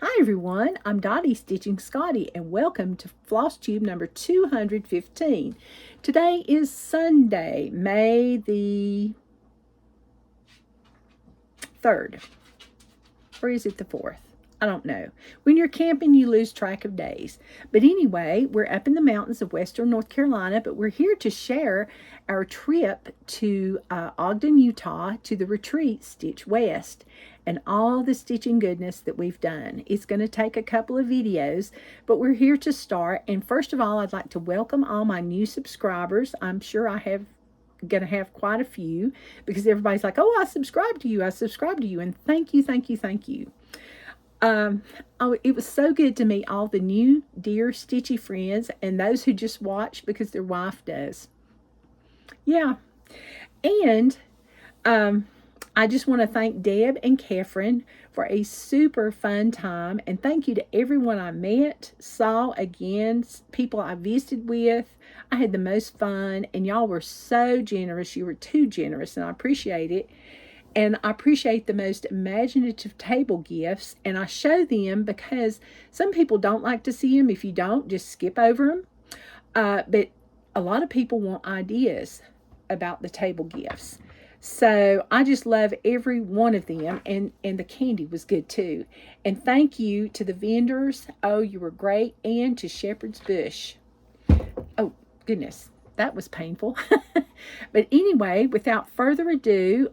Hi everyone, I'm Dottie Stitching Scotty and welcome to Flosstube number 215. Today is Sunday, May the 3rd. Or is it the 4th? I don't know. When you're camping, you lose track of days. But anyway, we're up in the mountains of western North Carolina, but we're here to share our trip to Ogden, Utah, to the retreat Stitch West, and all the stitching goodness that we've done. It's going to take a couple of videos, but we're here to start. And first of all, I'd like to welcome all my new subscribers. I'm sure going to have quite a few because everybody's like, oh, I subscribe to you, and thank you. It was so good to meet all the new dear stitchy friends and those who just watch because their wife does. Yeah. And I just want to thank Deb and Kephryn for a super fun time. And thank you to everyone I met, saw again, people I visited with. I had the most fun and y'all were so generous. You were too generous and I appreciate it. And I appreciate the most imaginative table gifts. And I show them because some people don't like to see them. If you don't, just skip over them. But a lot of people want ideas about the table gifts. So I just love every one of them. And the candy was good too. And thank you to the vendors. Oh, you were great. And to Shepherd's Bush. Oh, goodness. That was painful. But anyway, without further ado,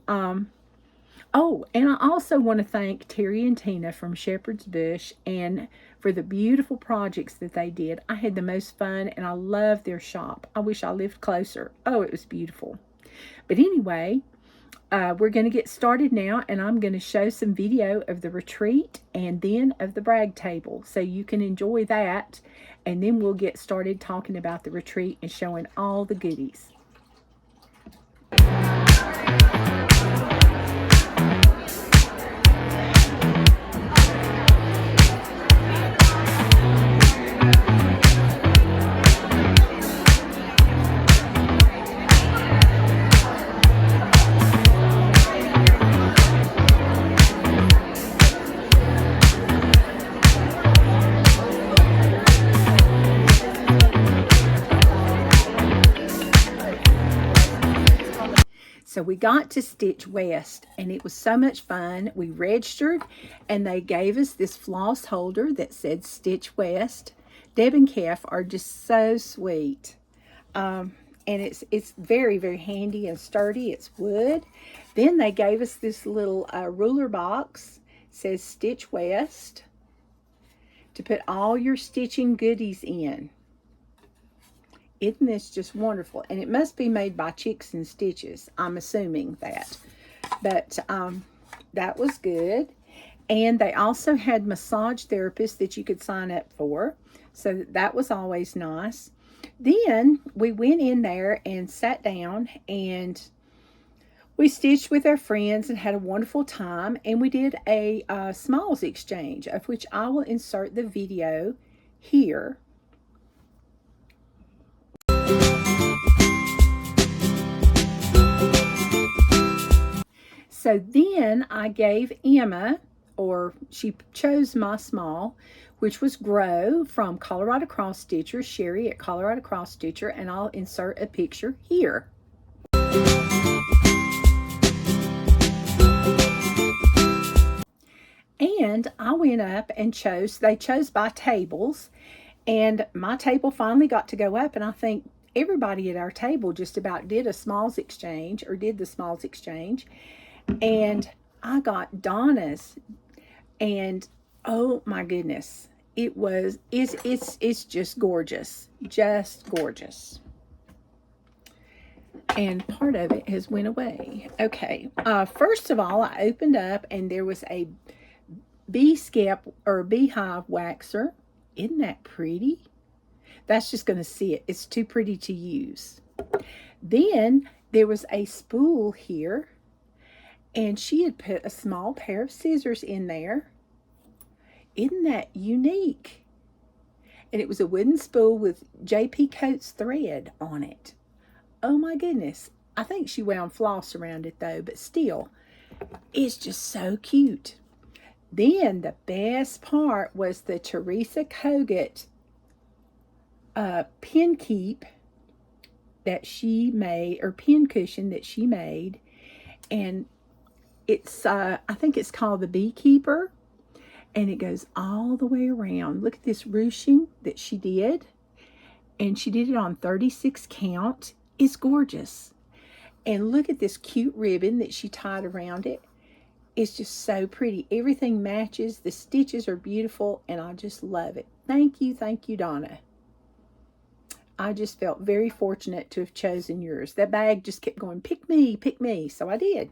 oh, and I also want to thank Terri and Tina from Shepherd's Bush and for the beautiful projects that they did. I had the most fun and I love their shop. I wish I lived closer. Oh, it was beautiful. But anyway, we're going to get started now and I'm going to show some video of the retreat and then of the brag table so you can enjoy that. And then we'll get started talking about the retreat and showing all the goodies. So we got to Stitch West and it was so much fun. We registered and they gave us this floss holder that said Stitch West. Deb and Keph are just so sweet. And it's very, very handy and sturdy. It's wood. Then they gave us this little ruler box. It says Stitch West to put all your stitching goodies in. Isn't this just wonderful? And it must be made by Chicks and Stitches. I'm assuming that. But that was good. And they also had massage therapists that you could sign up for. So that was always nice. Then we went in there and sat down and we stitched with our friends and had a wonderful time. And we did a smalls exchange, of which I will insert the video here. So then I gave Emma, or she chose my small, which was Grow from Colorado Cross Stitcher, Sherry at Colorado Cross Stitcher, and I'll insert a picture here. And I went up and they chose by tables, and my table finally got to go up, and I think everybody at our table just about did the smalls exchange. And I got Donna's, and oh my goodness, it's just gorgeous, and part of it has went away. Okay, first of all, I opened up and there was a beehive waxer. Isn't that pretty? That's just going to sit. It's too pretty to use. Then there was a spool here. And she had put a small pair of scissors in there. Isn't that unique? And it was a wooden spool with J.P. Coates thread on it. Oh my goodness. I think she wound floss around it though, but still, it's just so cute. Then the best part was the Teresa Kogut pin keep that she made, or pin cushion that she made. And it's, I think it's called the Beekeeper. And it goes all the way around. Look at this ruching that she did. And she did it on 36 count. It's gorgeous. And look at this cute ribbon that she tied around it. It's just so pretty. Everything matches. The stitches are beautiful, and I just love it. Thank you, Donna. I just felt very fortunate to have chosen yours. That bag just kept going, pick me, so I did.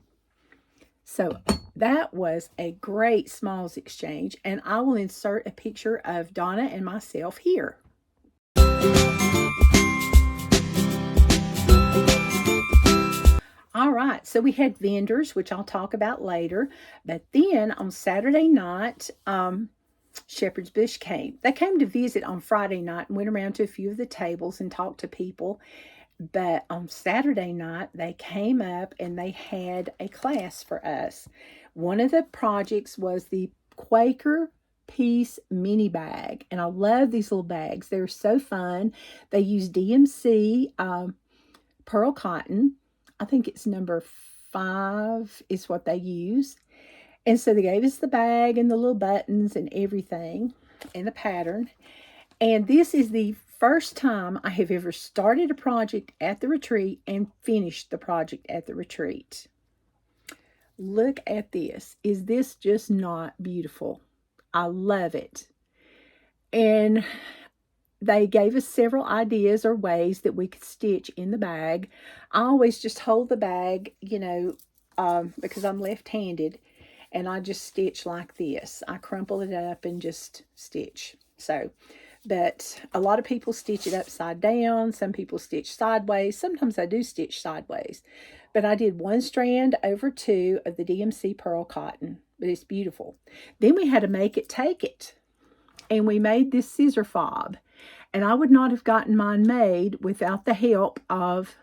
So that was a great smalls exchange, and I will insert a picture of Donna and myself here. All right, so we had vendors, which I'll talk about later. But then on Saturday night, Shepherd's Bush came. They came to visit on Friday night and went around to a few of the tables and talked to people. But on Saturday night, they came up and they had a class for us. One of the projects was the Quaker Peace mini bag. And I love these little bags. They're so fun. They use DMC pearl cotton. I think it's number 5 is what they use. And so they gave us the bag and the little buttons and everything and the pattern. And this is the first time I have ever started a project at the retreat and finished the project at the retreat. Look at this. Is this just not beautiful? I love it. And they gave us several ideas or ways that we could stitch in the bag. I always just hold the bag, you know, because I'm left-handed, and I just stitch like this. I crumple it up and just stitch. So, but a lot of people stitch it upside down. Some people stitch sideways. Sometimes I do stitch sideways. But I did 1 strand over 2 of the DMC pearl cotton. But it's beautiful. Then we had to make it take it. And we made this scissor fob. And I would not have gotten mine made without the help of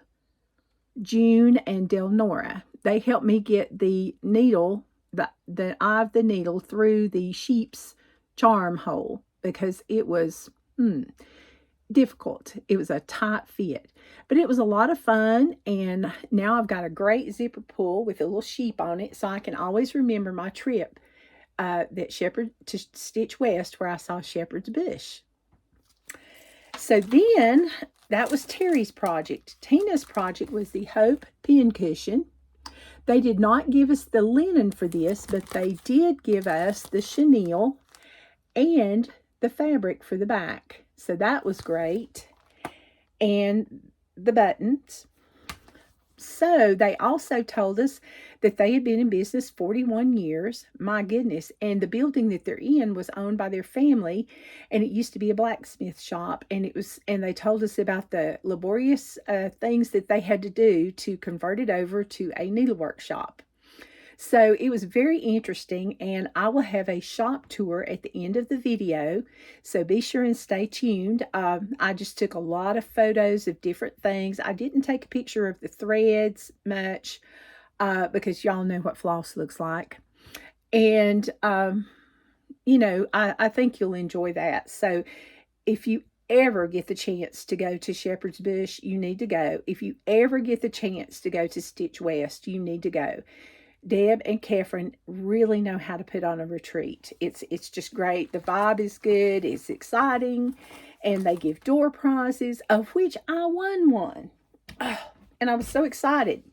June and Delnora. They helped me get the needle, the eye of the needle through the sheep's charm hole, because it was difficult. It was a tight fit. But it was a lot of fun, and now I've got a great zipper pull with a little sheep on it, so I can always remember my trip to Stitch West, where I saw Shepherd's Bush. So then, that was Terri's project. Tina's project was the Hope pin cushion. They did not give us the linen for this, but they did give us the chenille and the fabric for the back. So that was great. And the buttons. So they also told us that they had been in business 41 years. My goodness. And the building that they're in was owned by their family, and it used to be a blacksmith shop. And they told us about the laborious things that they had to do to convert it over to a needlework shop. So it was very interesting, and I will have a shop tour at the end of the video, so be sure and stay tuned. I just took a lot of photos of different things. I didn't take a picture of the threads much because y'all know what floss looks like. And, you know, I think you'll enjoy that. So if you ever get the chance to go to Shepherd's Bush, you need to go. If you ever get the chance to go to Stitch West, you need to go. Deb and Kephryn really know how to put on a retreat. It's just great. The vibe is good. It's exciting. And they give door prizes, of which I won one. Oh, and I was so excited.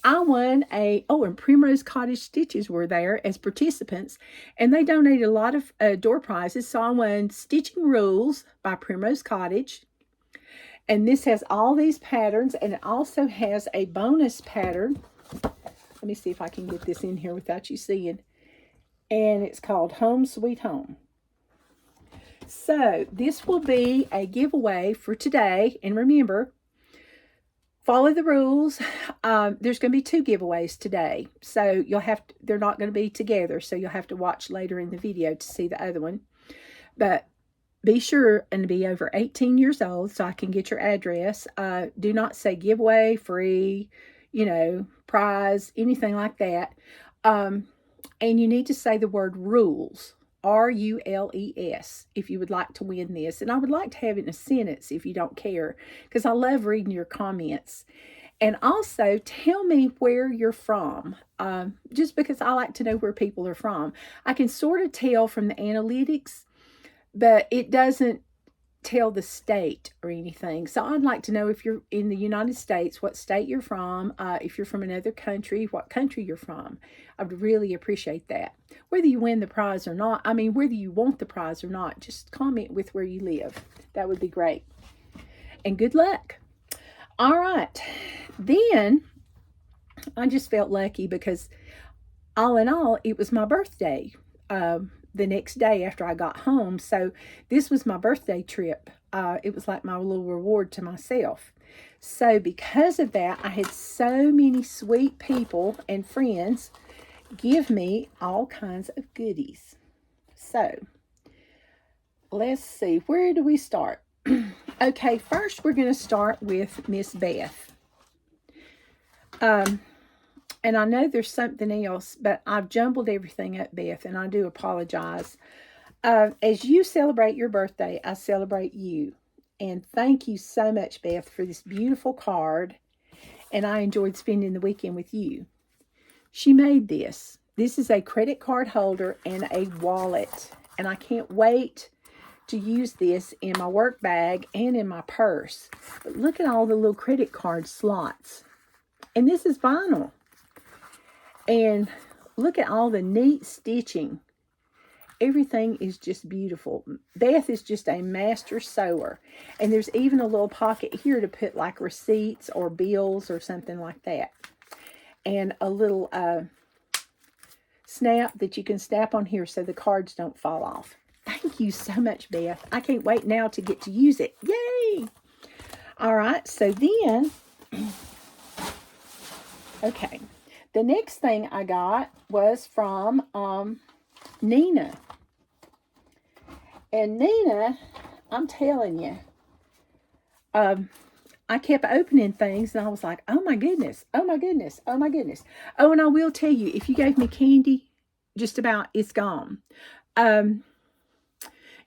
I won and Primrose Cottage Stitches were there as participants. And they donated a lot of door prizes. So I won Stitching Rules by Primrose Cottage. And this has all these patterns. And it also has a bonus pattern. Let me see if I can get this in here without you seeing. And it's called Home Sweet Home. So this will be a giveaway for today. And remember, follow the rules. There's going to be 2 giveaways today. So they're not going to be together. So you'll have to watch later in the video to see the other one. But be sure and be over 18 years old so I can get your address. Do not say giveaway, free, you know, prize, anything like that. And you need to say the word rules, RULES, if you would like to win this. And I would like to have it in a sentence if you don't care, because I love reading your comments. And also tell me where you're from, just because I like to know where people are from. I can sort of tell from the analytics, but it doesn't tell the state or anything. So I'd like to know if you're in the United States, what state you're from. If you're from another country, what country you're from. I would really appreciate that. Whether you win the prize or not, I mean, whether you want the prize or not, just comment with where you live. That would be great. And good luck. All right. Then I just felt lucky because all in all, it was my birthday. The next day after I got home. So this was my birthday trip. It was like my little reward to myself. So because of that, I had so many sweet people and friends give me all kinds of goodies. So let's see, where do we start? Okay, first we're going to start with Miss Beth. And I know there's something else, but I've jumbled everything up, Beth, and I do apologize. As you celebrate your birthday, I celebrate you. And thank you so much, Beth, for this beautiful card. And I enjoyed spending the weekend with you. She made this. This is a credit card holder and a wallet. And I can't wait to use this in my work bag and in my purse. But look at all the little credit card slots. And this is vinyl. And look at all the neat stitching. Everything is just beautiful. Beth is just a master sewer. And there's even a little pocket here to put like receipts or bills or something like that. And a little snap that you can snap on here so the cards don't fall off. Thank you so much, Beth. I can't wait now to get to use it. Yay! All right, so then, okay. The next thing I got was from Nina. And Nina, I'm telling you, I kept opening things and I was like, oh my goodness, oh my goodness, oh my goodness. Oh, and I will tell you, if you gave me candy, just about it's gone.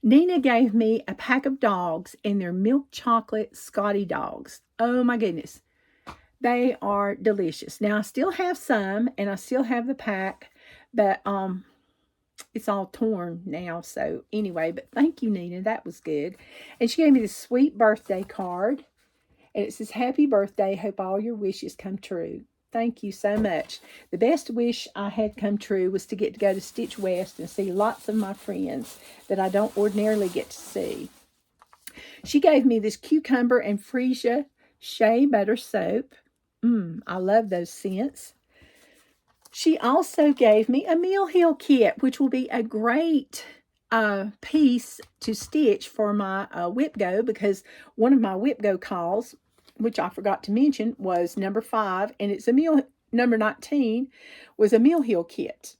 Nina gave me a pack of dogs and they're milk chocolate Scotty dogs. Oh my goodness. They are delicious. Now, I still have some, and I still have the pack, but it's all torn now. So, anyway, but thank you, Nina. That was good. And she gave me this sweet birthday card, and it says, happy birthday. Hope all your wishes come true. Thank you so much. The best wish I had come true was to get to go to Stitch West and see lots of my friends that I don't ordinarily get to see. She gave me this cucumber and freesia shea butter soap. I love those scents. She also gave me a meal hill kit, which will be a great piece to stitch for my whip go, because one of my whip go calls, which I forgot to mention, was number 5, and it's a meal, number 19 was a meal hill kit.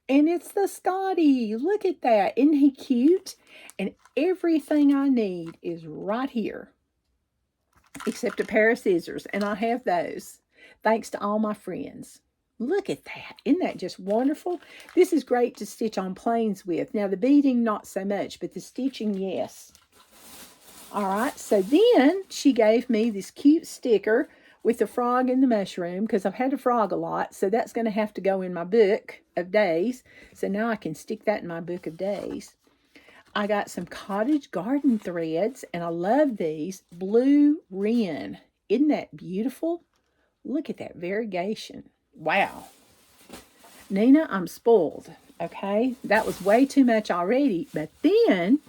And it's the Scotty. Look at that. Isn't he cute? And everything I need is right here, except a pair of scissors, and I have those, thanks to all my friends. Look at that. Isn't that just wonderful? This is great to stitch on planes with. Now, the beading, not so much, but the stitching, yes. All right, so then she gave me this cute sticker with the frog and the mushroom, because I've had a frog a lot, so that's going to have to go in my book of days. So now I can stick that in my book of days. I got some cottage garden threads, and I love these. Blue wren. Isn't that beautiful? Look at that variegation. Wow. Nina, I'm spoiled, okay? That was way too much already. But then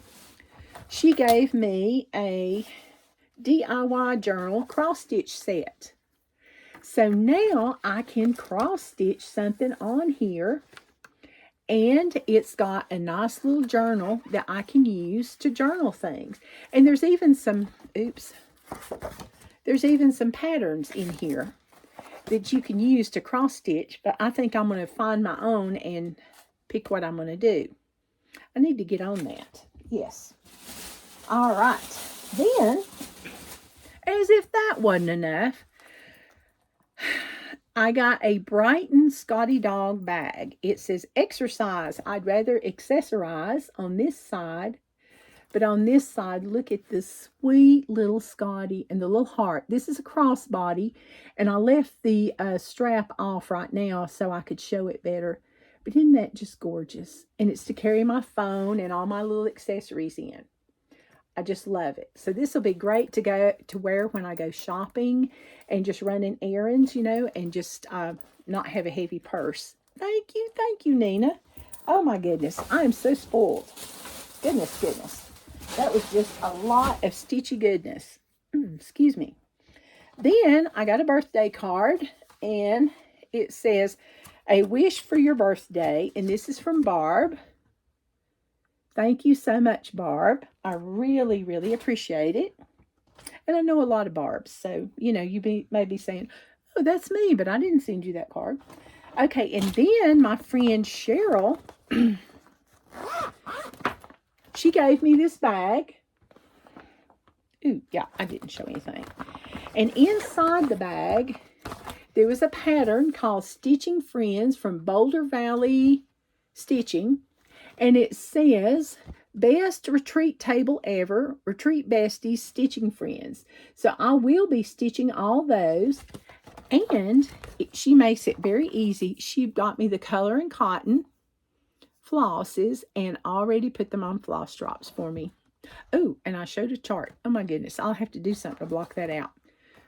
she gave me a DIY journal cross-stitch set. So now I can cross-stitch something on here. And it's got a nice little journal that I can use to journal things. And there's even some, there's even some patterns in here that you can use to cross stitch. But I think I'm going to find my own and pick what I'm going to do. I need to get on that. Yes. All right. Then, as if that wasn't enough, I got a Brighton Scotty Dog bag. It says exercise. I'd rather accessorize on this side. But on this side, look at this sweet little Scotty and the little heart. This is a crossbody, and I left the strap off right now so I could show it better. But isn't that just gorgeous? And it's to carry my phone and all my little accessories in. I just love it. So this will be great to go to wear when I go shopping and just running errands, you know, and just not have a heavy purse. Thank you, Nina. Oh my goodness, I am so spoiled. Goodness. That was just a lot of stitchy goodness. Excuse me. Then I got a birthday card, and it says, "A wish for your birthday." And this is from Barb. Thank you so much, Barb. I really, really appreciate it. And I know a lot of Barbs, so, you know, may be saying, "Oh, that's me, but I didn't send you that card." Okay, and then my friend Cheryl, she gave me this bag. Ooh, yeah, I didn't show anything. And inside the bag, there was a pattern called Stitching Friends from Boulder Valley Stitching. And it says, "Best retreat table ever, retreat besties, stitching friends." So I will be stitching all those. And she makes it very easy. She got me the color and cotton flosses and already put them on floss drops for me. Oh, and I showed a chart. Oh my goodness, I'll have to do something to block that out.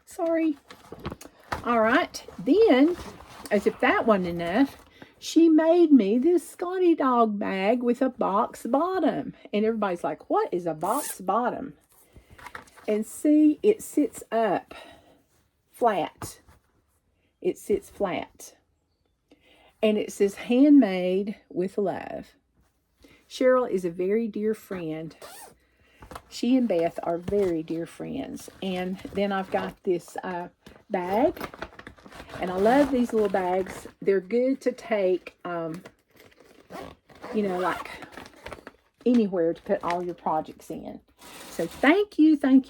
Sorry. All right, then, as if that wasn't enough, she made me this Scotty Dog bag with a box bottom. And everybody's like, "What is a box bottom?" And see, it sits up flat. It sits flat. And it says, "Handmade with love." Cheryl is a very dear friend. She and Beth are very dear friends. And then I've got this bag. And I love these little bags. They're good to take, you know, like anywhere to put all your projects in. So thank you. Then,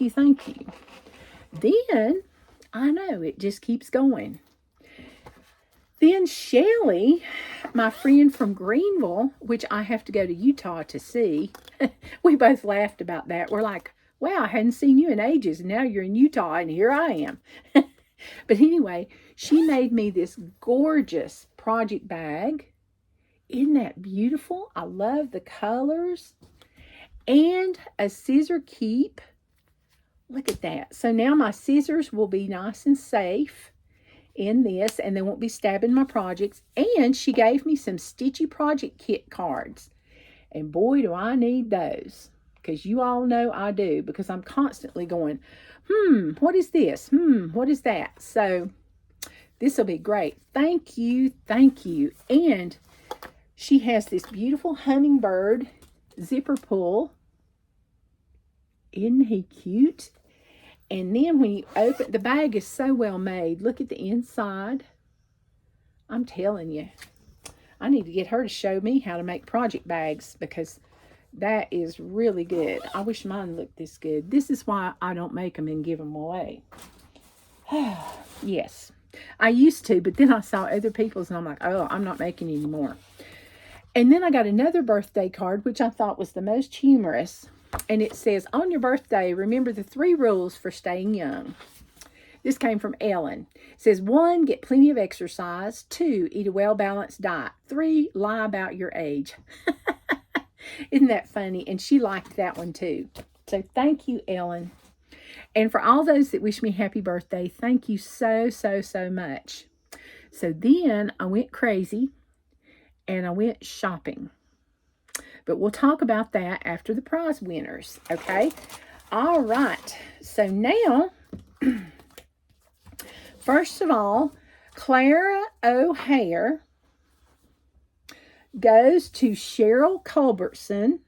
I know, it just keeps going. Then Shelly, my friend from Greenville, which I have to go to Utah to see. We both laughed about that. We're like, "Wow, I hadn't seen you in ages, and now you're in Utah, and here I am." But anyway, she made me this gorgeous project bag. Isn't that beautiful? I love the colors. And a scissor keep. Look at that. So now my scissors will be nice and safe in this, and they won't be stabbing my projects. And she gave me some Stitchy Project Kit cards. And boy, do I need those. Because you all know I do. Because I'm constantly going, what is this? What is that? So this will be great. Thank you. And she has this beautiful hummingbird zipper pull. Isn't he cute? And then when you open, the bag is so well made. Look at the inside. I'm telling you, I need to get her to show me how to make project bags, because that is really good. I wish mine looked this good. This is why I don't make them and give them away. Yes, I used to, but then I saw other people's and I'm like, "Oh, I'm not making any more." And then I got another birthday card, which I thought was the most humorous. And it says, "On your birthday, remember the 3 rules for staying young." This came from Ellen. It says, 1, get plenty of exercise. 2, eat a well-balanced diet. 3, lie about your age. Isn't that funny? And she liked that one too. So thank you, Ellen. And for all those that wish me happy birthday, thank you so much. So then I went crazy and I went shopping. But we'll talk about that after the prize winners, okay? All right. So now, first of all, Clara O'Hare goes to Cheryl Culbertson,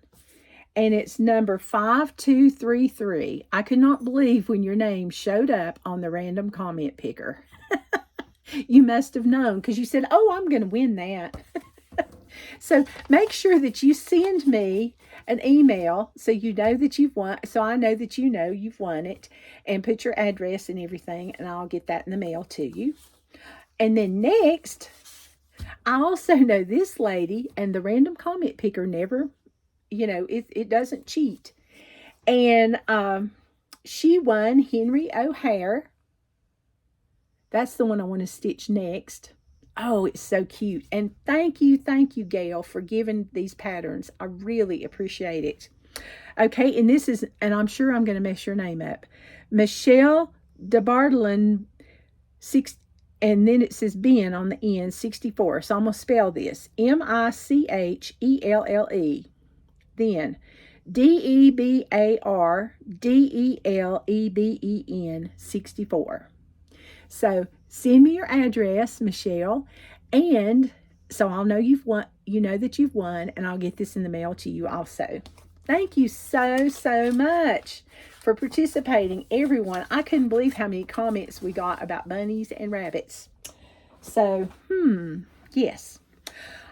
and it's number 5233. I could not believe when your name showed up on the random comment picker. You must have known, because you said, "Oh, I'm going to win that." So make sure that you send me an email so you know that you've won, so I know that you know you've won it, and put your address and everything, and I'll get that in the mail to you. And then next, I also know this lady, and the random comment picker never, you know, it doesn't cheat. And she won Henry O'Hare. That's the one I want to stitch next. Oh, it's so cute. And thank you, Gail, for giving these patterns. I really appreciate it. Okay, and this is, and I'm sure I'm going to mess your name up, Michelle DeBartolin, and then it says Ben on the end, 64. So I'm going to spell this, Michelle. Then DeBardeleben, 64. So send me your address, Michelle, and so I'll know you've won, you know that you've won, and I'll get this in the mail to you also. Thank you so much for participating, everyone. I couldn't believe how many comments we got about bunnies and rabbits. So, yes.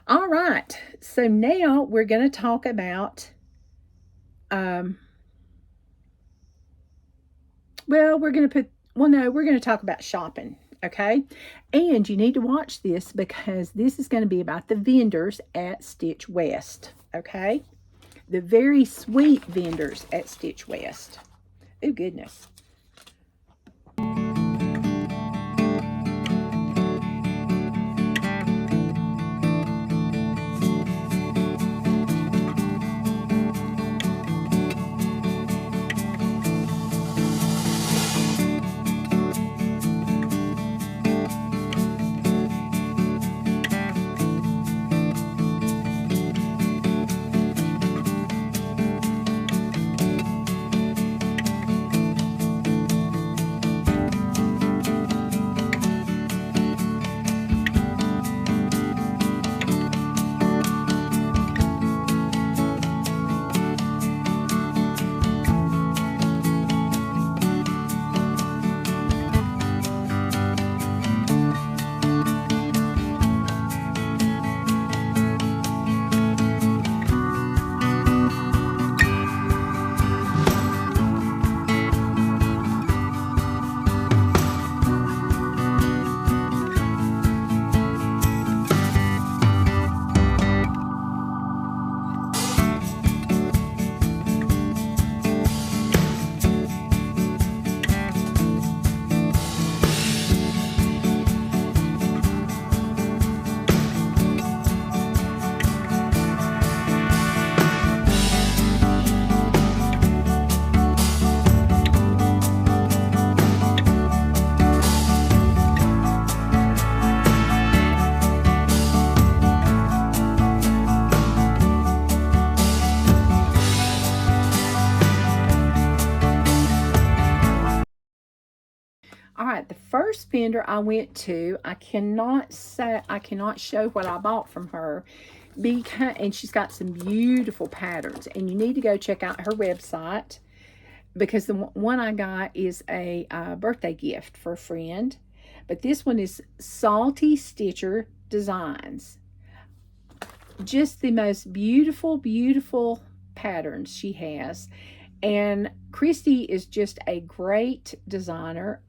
All right. So now we're going to talk about, we're going to talk about shopping, okay? And you need to watch this because this is going to be about the vendors at Stitch West, okay? The very sweet vendors at Stitch West. Oh, goodness. All right, the first vendor I went to, I cannot show what I bought from her because, and she's got some beautiful patterns, and you need to go check out her website because the one I got is a birthday gift for a friend, but this one is Salty Stitcher Designs. Just the most beautiful patterns she has. And Kristi is just a great designer.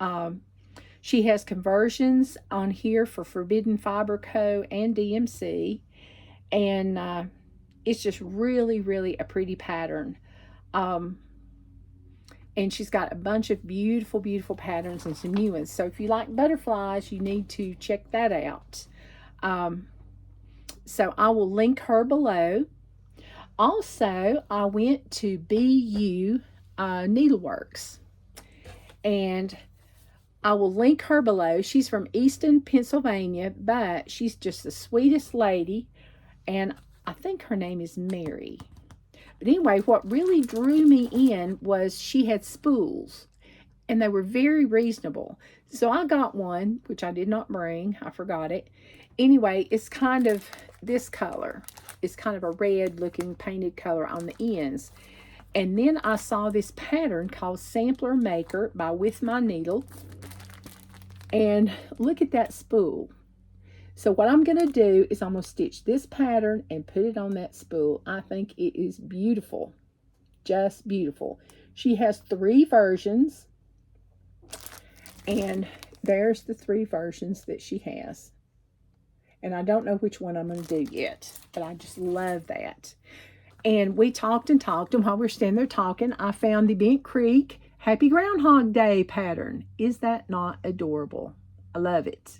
She has conversions on here for Forbidden Fiber Co. and DMC. And it's just really a pretty pattern. And she's got a bunch of beautiful patterns and some new ones. So if you like butterflies, you need to check that out. So I will link her below. Also, I went to Ewe Needleworks, and I will link her below. She's from Easton, Pennsylvania, but she's just the sweetest lady, and I think her name is Mary. But anyway, what really drew me in was she had spools, and they were very reasonable. So I got one, which I did not bring. I forgot it. Anyway, it's kind of this color. It's kind of a red looking painted color on the ends. And then I saw this pattern called Sampler Maker by With My Needle. And look at that spool. So what I'm going to do is I'm going to stitch this pattern and put it on that spool. I think it is beautiful. Just beautiful. She has 3 versions. And there's the 3 versions that she has. And I don't know which one I'm going to do yet, but I just love that. And we talked and talked, and while we were standing there talking, I found the Bent Creek Happy Groundhog Day pattern. Is that not adorable? I love it.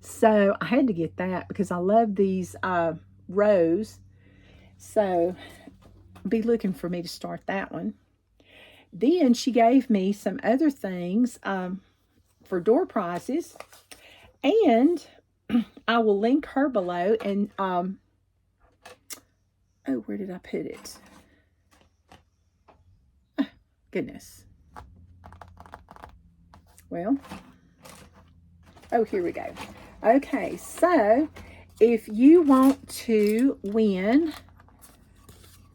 So I had to get that because I love these rows. So be looking for me to start that one. Then she gave me some other things for door prizes, and I will link her below. And oh, where did I put it? Oh, goodness. Well, oh, here we go. Okay, so if you want to win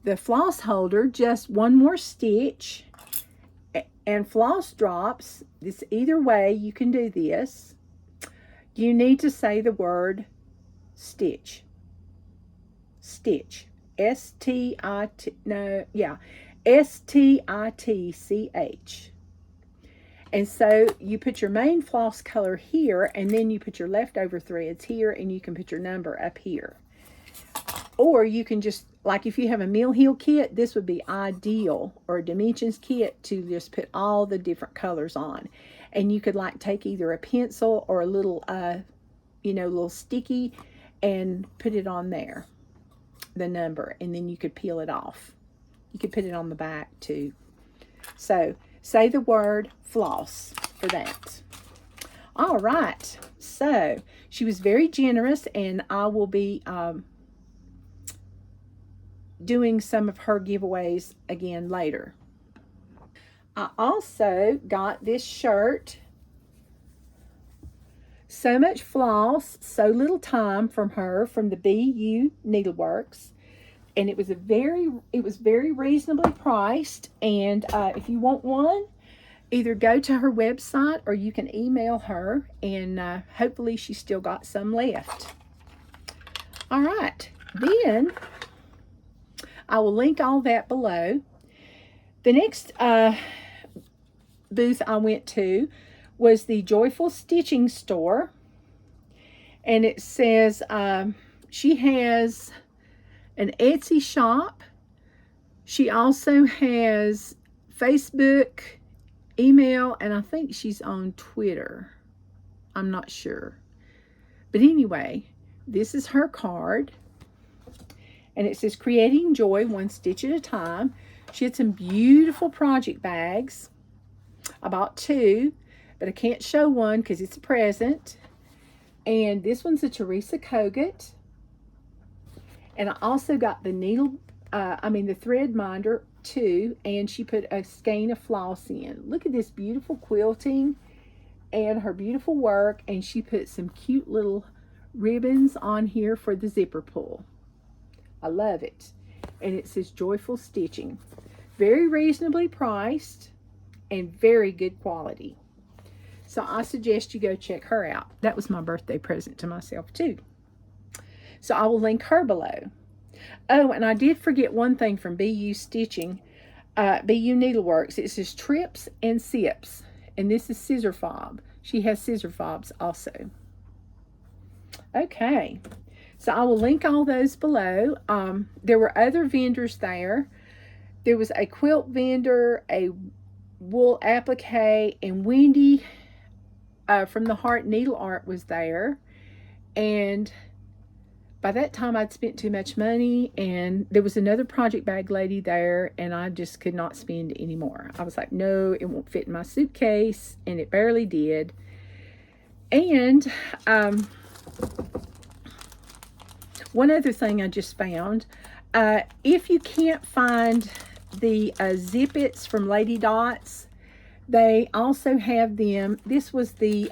the floss holder, just one more stitch and floss drops, this either way you can do this. You need to say the word stitch. Stitch. S-T-I-T, no, yeah, S-T-I-T-C-H. And so you put your main floss color here, and then you put your leftover threads here, and you can put your number up here. Or you can just, like if you have a mill heel kit, this would be ideal, or a dimensions kit, to just put all the different colors on. And you could like take either a pencil or a little, little sticky, and put it on there, the number, and then you could peel it off. You could put it on the back too. So say the word floss for that. All right, so she was very generous, and I will be doing some of her giveaways again later. I also got this shirt, So Much Floss, So Little Time, from her, from the Ewe Needleworks. And it was very reasonably priced. And if you want one, either go to her website or you can email her, and hopefully she's still got some left. All right, then I will link all that below. The next booth I went to was the Joyful Stitching Store, and it says she has an Etsy shop. She also has Facebook, email, and I think she's on Twitter. I'm not sure. But anyway, this is her card. And it says, Creating Joy One Stitch at a Time. She had some beautiful project bags. I bought 2, but I can't show one because it's a present. And this one's a Teresa Kogut. And I also got the the thread minder too, and she put a skein of floss in. Look at this beautiful quilting and her beautiful work, and she put some cute little ribbons on here for the zipper pull. I love it. And it says Joyful Stitching. Very reasonably priced and very good quality. So I suggest you go check her out. That was my birthday present to myself too. So I will link her below. Oh, and I did forget one thing from BU Stitching, BU Needleworks. It says Trips and Sips, and this is scissor fob. She has scissor fobs also. Okay, so I will link all those below. There were other vendors there. There was a quilt vendor, a wool applique, and Wendi from the Heart NeedleArt was there. And by that time, I'd spent too much money, and there was another project bag lady there, and I just could not spend any more. I was like, no, it won't fit in my suitcase, and it barely did. And one other thing I just found, if you can't find the Zip-Its from Lady Dots, they also have them. This was the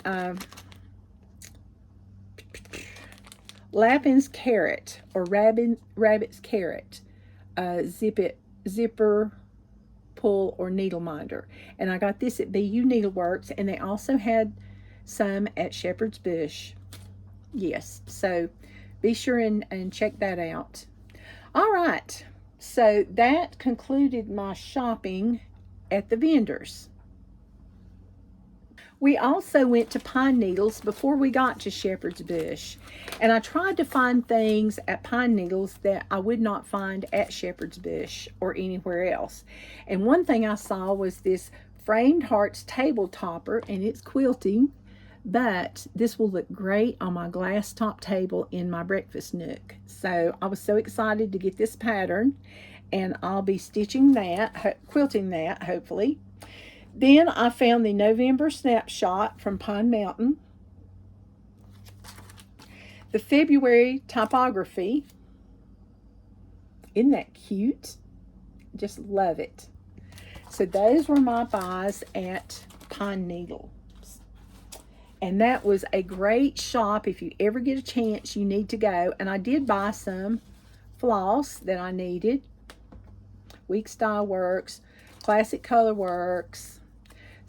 Lappin's Carrot, or Rabbit's Carrot zipper pull or needle minder, and I got this at BU Needleworks, and they also had some at Shepherd's Bush. Yes, so be sure and check that out. All right, so that concluded my shopping at the vendors. We also went to Pine Needles before we got to Shepherd's Bush. And I tried to find things at Pine Needles that I would not find at Shepherd's Bush or anywhere else. And one thing I saw was this framed hearts table topper, and it's quilting, but this will look great on my glass top table in my breakfast nook. So I was so excited to get this pattern, and I'll be stitching that, quilting that, hopefully. Then I found the November snapshot from Pine Mountain, the February typography. Isn't that cute? Just love it. So those were my buys at Pine Needles. And that was a great shop. If you ever get a chance, you need to go. And I did buy some floss that I needed. Week Style Works, Classic Color Works.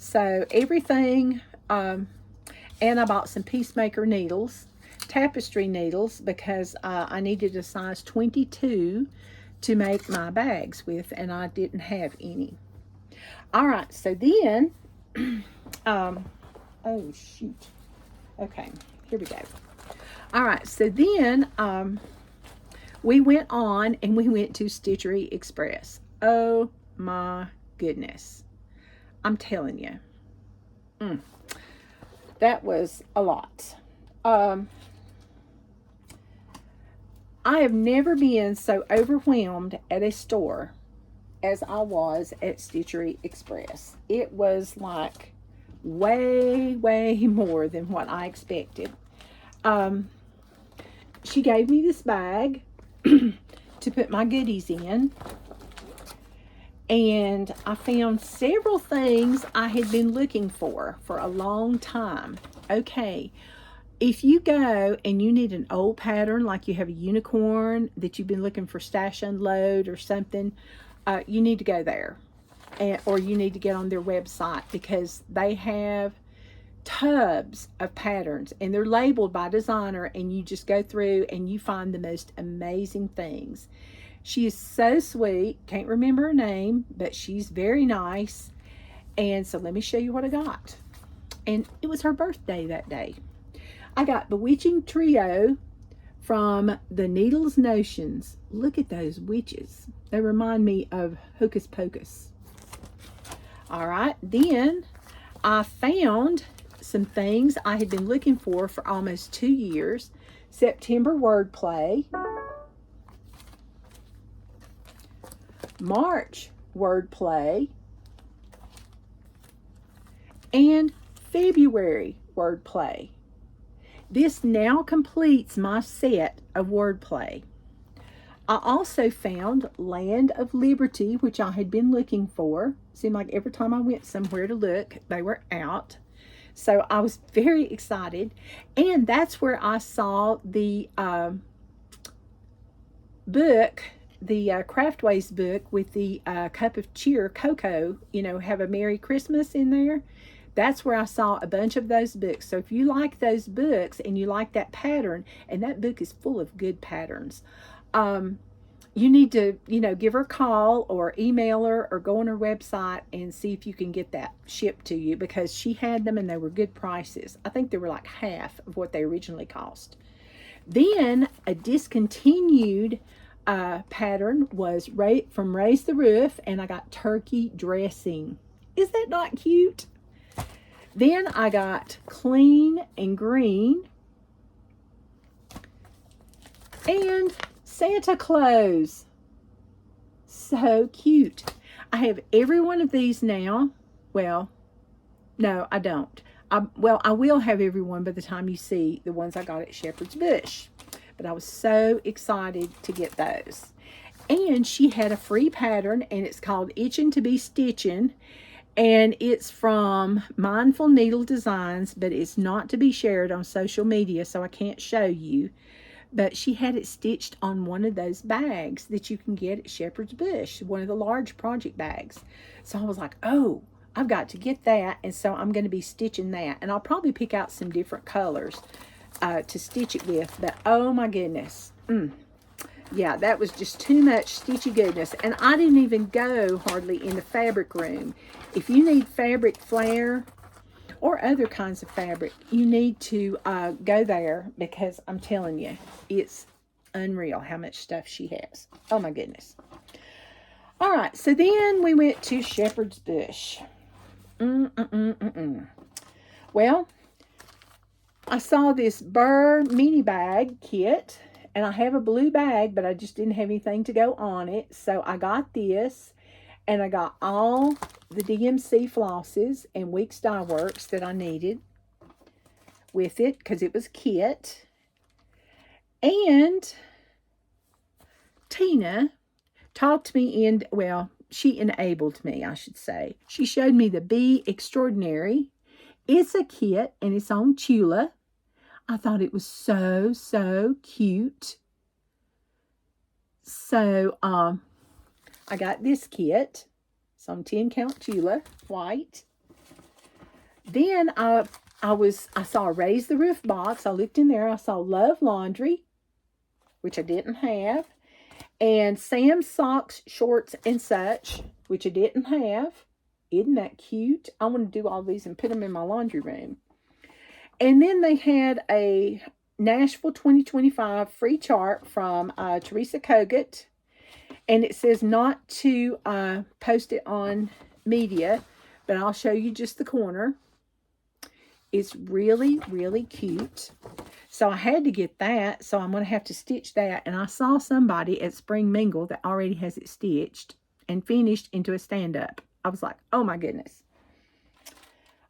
So everything, and I bought some Peacemaker needles, tapestry needles, because I needed a size 22 to make my bags with, and I didn't have any. All right, so then, oh shoot. Okay, here we go. All right, so then we went on and we went to Stitchery X-press. Oh my goodness. I'm telling you, that was a lot. I have never been so overwhelmed at a store as I was at Stitchery X-press. It was like way more than what I expected. She gave me this bag to put my goodies in. And I found several things I had been looking for a long time. Okay, if you go and you need an old pattern, like you have a unicorn that you've been looking for stash unload or something, you need to go there. Or you need to get on their website, because they have tubs of patterns and they're labeled by designer, and you just go through and you find the most amazing things. She is so sweet. Can't remember her name, but she's very nice. And so let me show you what I got. And it was her birthday that day. I got Bewitching Trio from the Needles Notions. Look at those witches. They remind me of Hocus Pocus. All right, then I found some things I had been looking for almost 2 years. September Wordplay. March Wordplay, and February Wordplay. This now completes my set of wordplay. I also found Land of Liberty, which I had been looking for. Seemed like every time I went somewhere to look, they were out. So I was very excited. And that's where I saw the book, the Craftways book with the Cup of Cheer, Cocoa, you know, have a Merry Christmas in there. That's where I saw a bunch of those books. So if you like those books and you like that pattern, and that book is full of good patterns, you need to, you know, give her a call or email her or go on her website and see if you can get that shipped to you, because she had them and they were good prices. I think they were like half of what they originally cost. Then a discontinued pattern was from Raise the Roof, and I got turkey dressing. Is that not cute? Then I got Clean and Green and Santa Claus. So cute. I have every one of these now. Well, no, I don't. I will have every one by the time you see the ones I got at Shepherd's Bush. But I was so excited to get those. And she had a free pattern, and it's called Itching to Be Stitching. And it's from Mindful Needle Designs, but it's not to be shared on social media, so I can't show you. But she had it stitched on one of those bags that you can get at Shepherd's Bush, one of the large project bags. So I was like, oh, I've got to get that. And so I'm going to be stitching that. And I'll probably pick out some different colors to stitch it with. But oh my goodness. Yeah, that was just too much stitchy goodness. And I didn't even go hardly in the fabric room. If you need fabric flair, or other kinds of fabric, you need to go there, because I'm telling you, it's unreal how much stuff she has. Oh my goodness. All right, so then we went to Shepherd's Bush. Well, I saw this Burr mini bag kit, and I have a blue bag, but I just didn't have anything to go on it. So I got this, and I got all the DMC flosses and Weeks Dye Works that I needed with it, because it was kit. And Tina talked me in, well, she enabled me, I should say. She showed me the Be Extraordinary. It's a kit, and it's on Tula. I thought it was so, so cute. So, I got this kit. It's on 10 count Tula, white. Then I saw Raise the Roof box. I looked in there. I saw Love Laundry, which I didn't have. And Sam's Socks, Shorts, and Such, which I didn't have. Isn't that cute? I want to do all these and put them in my laundry room. And then they had a Nashville 2025 free chart from Teresa Kogut. And it says not to post it on media, but I'll show you just the corner. It's really, really cute. So I had to get that, so I'm going to have to stitch that. And I saw somebody at Spring Mingle that already has it stitched and finished into a stand-up. I was like, oh my goodness.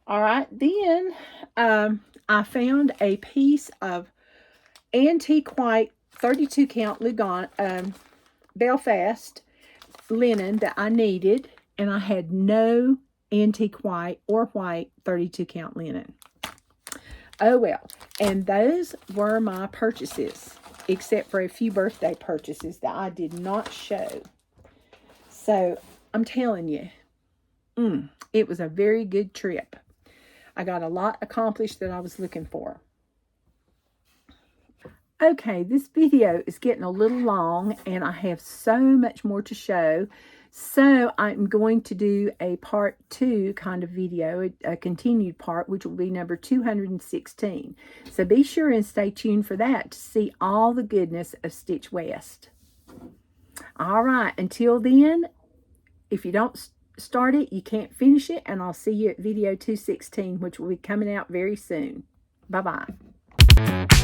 All right, then I found a piece of antique white 32 count Belfast linen that I needed, and I had no antique white or white 32 count linen. Oh well, and those were my purchases, except for a few birthday purchases that I did not show. So I'm telling you, it was a very good trip. I got a lot accomplished that I was looking for. Okay, this video is getting a little long, and I have so much more to show. So I'm going to do a part 2 kind of video, a continued part, which will be number 216. So be sure and stay tuned for that to see all the goodness of Stitch West. All right, until then, if you don't start it, you can't finish it, and I'll see you at video 216, which will be coming out very soon. Bye-bye.